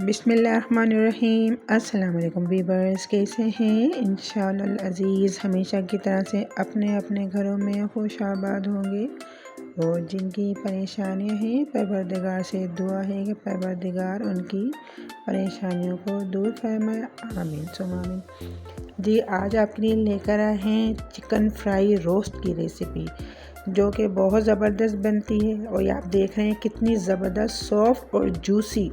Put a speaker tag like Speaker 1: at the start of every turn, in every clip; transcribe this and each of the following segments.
Speaker 1: बिस्मिल्लाहिर्रहमानिर्रहीम। अस्सलाम वालेकुम वीवर्स, कैसे हैं? इंशाअल्लाह अज़ीज़ हमेशा की तरह से अपने अपने घरों में खुश आबाद होंगे और जिनकी परेशानियां हैं परवरदिगार से दुआ है कि परवरदिगार उनकी परेशानियों को दूर फरमाए। आमीन सुम्मा आमीन। जी, आज आपके लिए लेकर आए हैं चिकन फ्राई रोस्ट की रेसिपी जो कि बहुत ज़बरदस्त बनती है। और ये आप देख रहे हैं कितनी ज़बरदस्त सॉफ्ट और जूसी,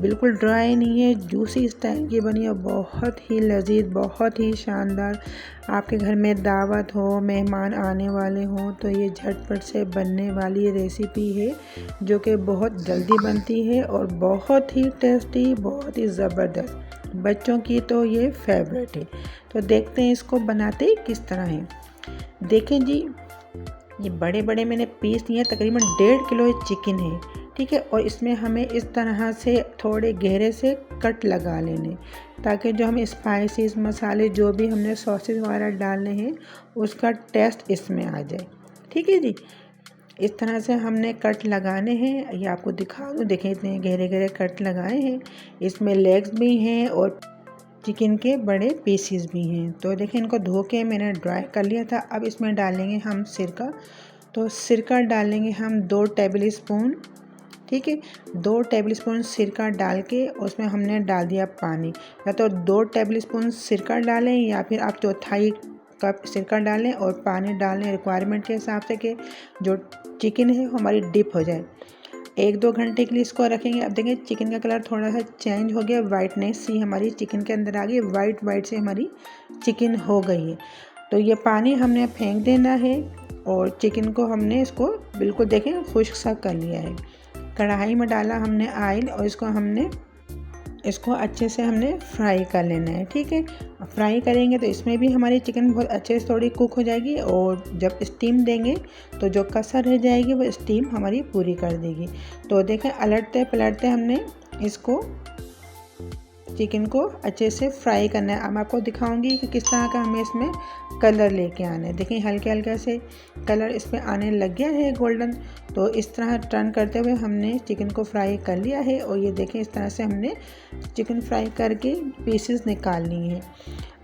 Speaker 1: बिल्कुल ड्राई नहीं है, जूसी स्टाइल की बनी है। बहुत ही लजीज, बहुत ही शानदार। आपके घर में दावत हो, मेहमान आने वाले हों तो ये झटपट से बनने वाली रेसिपी है जो कि बहुत जल्दी बनती है और बहुत ही टेस्टी, बहुत ही ज़बरदस्त। बच्चों की तो ये फेवरेट है। तो देखते हैं इसको बनाते किस तरह है। देखें जी, ये बड़े बड़े मैंने पीस लिए, तकरीबन 1.5 किलो चिकन है, ठीक है। और इसमें हमें इस तरह से थोड़े गहरे से कट लगा लेने ताकि जो हम स्पाइसेस, मसाले, जो भी हमने सॉसेस वगैरह डालने हैं उसका टेस्ट इसमें आ जाए, ठीक है जी। इस तरह से हमने कट लगाने हैं। ये आपको दिखा दूँ, देखें इतने गहरे गहरे कट लगाए हैं। इसमें लेग्स भी हैं और चिकन के बड़े पीसीस भी हैं। तो देखें, इनको धो के मैंने ड्राई कर लिया था। अब इसमें डालेंगे हम सिरका। तो सिरका डालेंगे हम 2 टेबल स्पून, ठीक है। 2 टेबल स्पून सिरका डाल के उसमें हमने डाल दिया पानी। या तो 2 टेबल स्पून सिरका डालें या फिर आप चौथाई कप सिरका डालें और पानी डालें रिक्वायरमेंट के हिसाब से कि जो चिकन है हमारी डिप हो जाए। 1-2 घंटे के लिए इसको रखेंगे। अब देखें चिकन का कलर थोड़ा सा चेंज हो गया, वाइटनेस सी हमारी चिकन के अंदर आ गई, वाइट से हमारी चिकन हो गई है। तो ये पानी हमने फेंक देना है और चिकन को हमने इसको बिल्कुल देखें खुश्क सा कर लिया है। कढ़ाई में डाला हमने ऑयल और इसको अच्छे से हमने फ्राई कर लेना है, ठीक है। फ्राई करेंगे तो इसमें भी हमारी चिकन बहुत अच्छे से थोड़ी कुक हो जाएगी और जब स्टीम देंगे तो जो कसर रह जाएगी वो स्टीम हमारी पूरी कर देगी। तो देखें, अलटते पलटते हमने इसको चिकन को अच्छे से फ्राई करना है। अब मैं आपको दिखाऊंगी कि किस तरह का हमें इसमें कलर लेके आना है। देखिए हल्के हल्के से कलर इसमें आने लग गया है गोल्डन। तो इस तरह टर्न करते हुए हमने चिकन को फ्राई कर लिया है। और ये देखें इस तरह से हमने चिकन फ्राई करके पीसेस निकाल लिए हैं।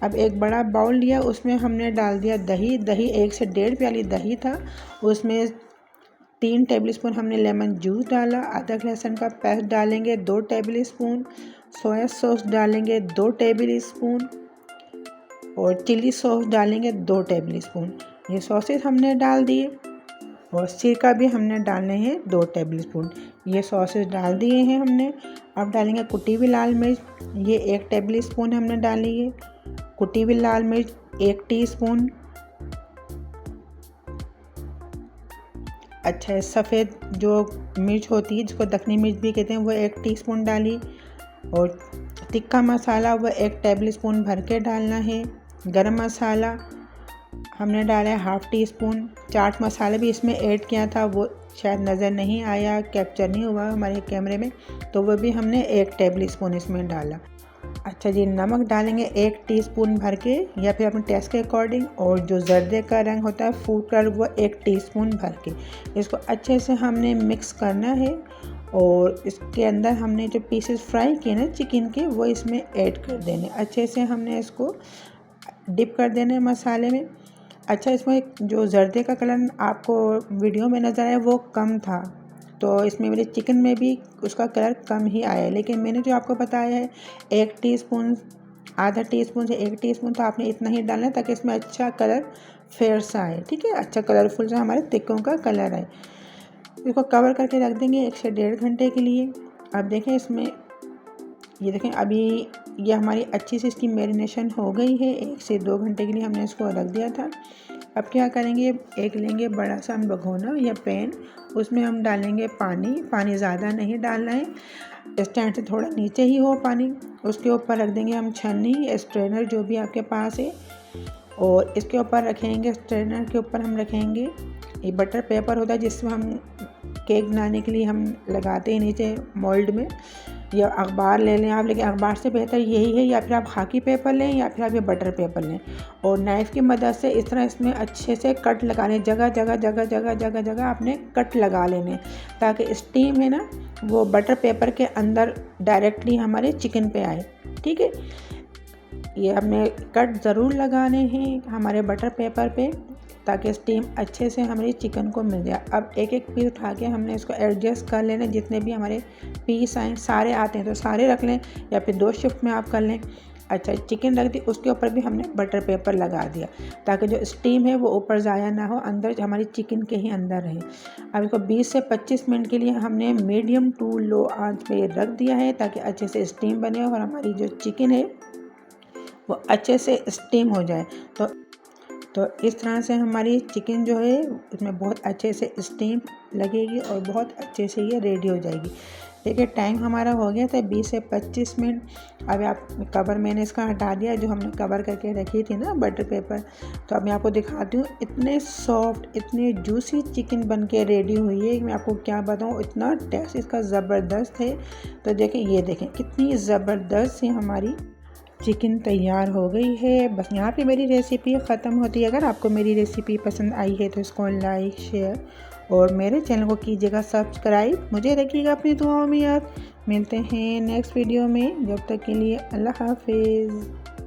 Speaker 1: अब एक बड़ा बाउल लिया, उसमें हमने डाल दिया दही। 1 से 1.5 प्याली दही था। उसमें 3 टेबल स्पून हमने लेमन जूस डाला। अदरक लहसुन का पेस्ट डालेंगे 2 टेबल स्पून। सोया सॉस डालेंगे 2 टेबल स्पून और चिली सॉस डालेंगे 2 टेबल स्पून। ये सॉसेस हमने डाल दिए और सिरका भी हमने डालने हैं 2 टेबल स्पून। ये सॉसेस डाल दिए हैं हमने। अब डालेंगे कुटी हुई लाल मिर्च, ये 1 टेबल स्पून हमने डाली है। कुटी हुई लाल मिर्च 1 टीस्पून। अच्छा, सफ़ेद जो मिर्च होती है जिसको दखनी मिर्च भी कहते हैं वो 1 टीस्पून डाली। और तिक्का मसाला वो 1 टेबल स्पून भर के डालना है। गरम मसाला हमने डाला है 1/2 टीस्पून। चाट मसाला भी इसमें ऐड किया था, वो शायद नज़र नहीं आया, कैप्चर नहीं हुआ हमारे कैमरे में, तो वो भी हमने 1 टेबल स्पून इसमें डाला। अच्छा जी, नमक डालेंगे 1 टीस्पून भर के या फिर अपने टेस्ट के अकॉर्डिंग। और जो जर्दे का रंग होता है फूड कलर वो 1 टीस्पून भर के। इसको अच्छे से हमने मिक्स करना है और इसके अंदर हमने जो पीसेस फ्राई किए ना चिकन के वो इसमें ऐड कर देने। अच्छे से हमने इसको डिप कर देना मसाले में। अच्छा, इसमें जो जर्दे का कलर आपको वीडियो में नज़र आया वो कम था, तो इसमें मेरे चिकन में भी उसका कलर कम ही आया। लेकिन मैंने जो आपको बताया है 1 टीस्पून, आधा टीस्पून से 1 टीस्पून, तो आपने इतना ही डालना है ताकि इसमें अच्छा कलर फेयर सा आए, ठीक है। अच्छा कलरफुल सा हमारे टिक्कों का कलर आए। इसको कवर करके रख देंगे 1 से 1.5 घंटे के लिए। अब देखें इसमें, ये देखें अभी ये हमारी अच्छी से इसकी मैरिनेशन हो गई है। 1 से 2 घंटे के लिए हमने इसको रख दिया था। अब क्या करेंगे, एक लेंगे बड़ा सा हम भगोना या पैन, उसमें हम डालेंगे पानी ज़्यादा नहीं डालना है, स्टैंड से थोड़ा नीचे ही हो पानी। उसके ऊपर रख देंगे हम छन्नी या स्ट्रेनर जो भी आपके पास है। और इसके ऊपर रखेंगे, स्ट्रेनर के ऊपर हम रखेंगे ये बटर पेपर होता है जिसमें हम केक बनाने के लिए हम लगाते हैं नीचे मोल्ड में। या अखबार ले लें आप, लेकिन अखबार से बेहतर यही है, या फिर आप खाकी पेपर लें या फिर आप ये बटर पेपर लें और नाइफ़ की मदद से इस तरह इसमें अच्छे से कट लगा लें। जगह जगह जगह जगह जगह जगह आपने कट लगा लेने, ताकि स्टीम है ना वो बटर पेपर के अंदर डायरेक्टली हमारे चिकन पे आए। ठीक है, ये हमने कट ज़रूर लगाने हैं हमारे बटर पेपर पे, ताकि स्टीम अच्छे से हमारी चिकन को मिल जाए। अब एक एक पीस उठा के हमने इसको एडजस्ट कर लेना, जितने भी हमारे पीस आए, सारे आते हैं तो सारे रख लें या फिर 2 शिफ्ट में आप कर लें। अच्छा, चिकन रख दी, उसके ऊपर भी हमने बटर पेपर लगा दिया, ताकि जो स्टीम है वो ऊपर ज़ाया ना हो, अंदर हमारी चिकन के ही अंदर रहे। अब इसको 20 से 25 मिनट के लिए हमने मीडियम टू लो आंच पे रख दिया है, ताकि अच्छे से स्टीम बने और हमारी जो चिकन है वो अच्छे से स्टीम हो जाए। तो इस तरह से हमारी चिकन जो है उसमें बहुत अच्छे से स्टीम लगेगी और बहुत अच्छे से ये रेडी हो जाएगी। देखिए टाइम हमारा हो गया था 20 से 25 मिनट। अब आप कवर मैंने इसका हटा दिया, जो हमने कवर करके रखी थी ना बटर पेपर। तो अब मैं आपको दिखाती हूँ, इतने सॉफ्ट इतने जूसी चिकन बन के रेडी हुई है कि मैं आपको क्या बताऊँ, इतना टेस्ट इसका ज़बरदस्त है। तो देखें, ये देखें कितनी ज़बरदस्त है हमारी चिकन तैयार हो गई है। बस यहाँ पे मेरी रेसिपी ख़त्म होती है। अगर आपको मेरी रेसिपी पसंद आई है तो इसको लाइक शेयर और मेरे चैनल को कीजिएगा सब्सक्राइब। मुझे रखिएगा अपनी दुआओं में याद। मिलते हैं नेक्स्ट वीडियो में, जब तक के लिए अल्लाह हाफिज़।